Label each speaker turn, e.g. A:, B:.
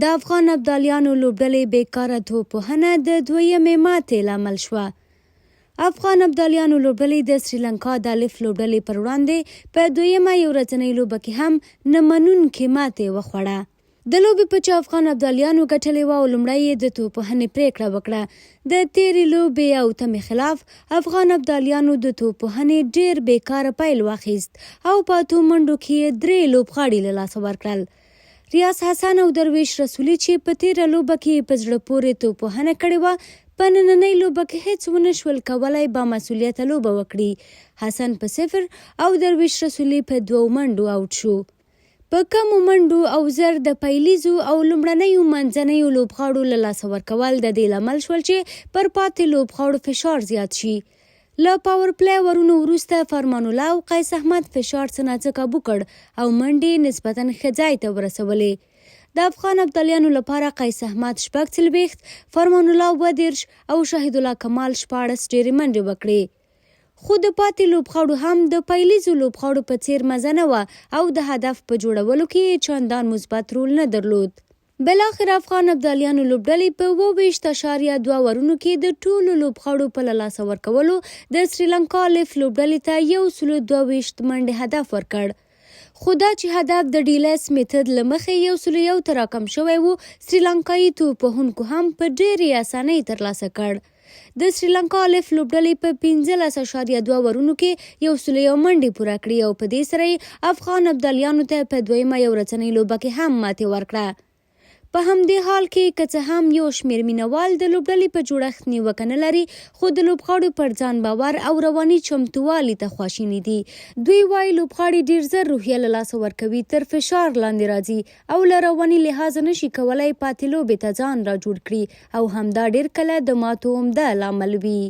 A: د افغان ابدالیانو لوبډلې بیکاره توپوهنه د دویمې ماتې لامل شوه. افغان ابدالیانو لوبډلې د سریلانکا د الف لوبډلې پر وړاندې په دویمه یو ورځنۍ لوبه کې هم نه منونکې ماتې وخوړه. د لوبې په چې افغان ابدالیانو ګټلې وه او لومړی یې د توپوهنې پرېکړه وکړه. د تېرې لوبې او تمې خلاف افغان ابدالیانو د توپوهنې ډېر بیکاره پیل واخیست او په اتو منډو کې یې 3 لوبغاړي له لاسه ورکړل. ریاض حسن او درویش رسولي چې په تېره لوبه کې په زړه پورې توپوهنه کړې وه، په نننۍ لوبه کې هیڅ ونه شول کولی با مسؤلیته لوبه وکړي. حسن په 0 او درویش رسولي په 2 منډو آوټ شو. په کمو منډو او زر د پیلیزو او لومړنیو منځنیو لوبغاړو له لاسه ورکول د دې لامل شول چې پر پاتې لوبغاړو فشار زیات شي. له پاور پلی ورونو وروسته فرمان الله او قیس احمد فشار څه ناڅه کابو کړ او منډې نسبتاً ښه ځای ته ورسولې. د افغان ابدالیانو لپاره قیس احمد 46، فرمان الله 32 او شهید الله کمال 14 ډېرې منډې وکړې. خو د پاتې لوبغاړو هم د پیلیزو لوبغاړو په څیر مزه نه وه او د هدف په جوړولو کې چندان مثبت رول نه درلود. بلاخره افغان ابدالیانو لوبډلې په 22.2 اورونو کې د ټولو لوبغاړو په له لاسه ورکولو د سریلانکا الف لوبډلې ته 122 منډې هدف ورکړ. خو دا چې هدف د ډیلس میتود له مخې 101 ته راکم شوی و، سریلانکایي توپوهونکو هم په ډېرې اسانۍ ترلاسه کړ. د سریلانکا الف لوبډلې په 15.2 اورونو کې 101 منډې پوره کړې او په دې سره یې افغان ابدالیانو ته په دویمه یو ورځنۍ لوبه کې هم ماتې ورکړه. په همدې حال کې که څه هم یو شمېر مینوال د لوبډلې په جوړښت نیوکه نه لري، خو د لوبغاړو پر ځان باور او رواني چمتووالي ته خواشیني دي. دوی وایي لوبغاړي ډېر زر روحیه له لاسه ورکوي، تر فشار لاندې راځي او له رواني لحاظه نشي کولی پاتې لوبې ته ځان را جوړ کړي او همدا ډېر کله د ماتو عمده لامل وي.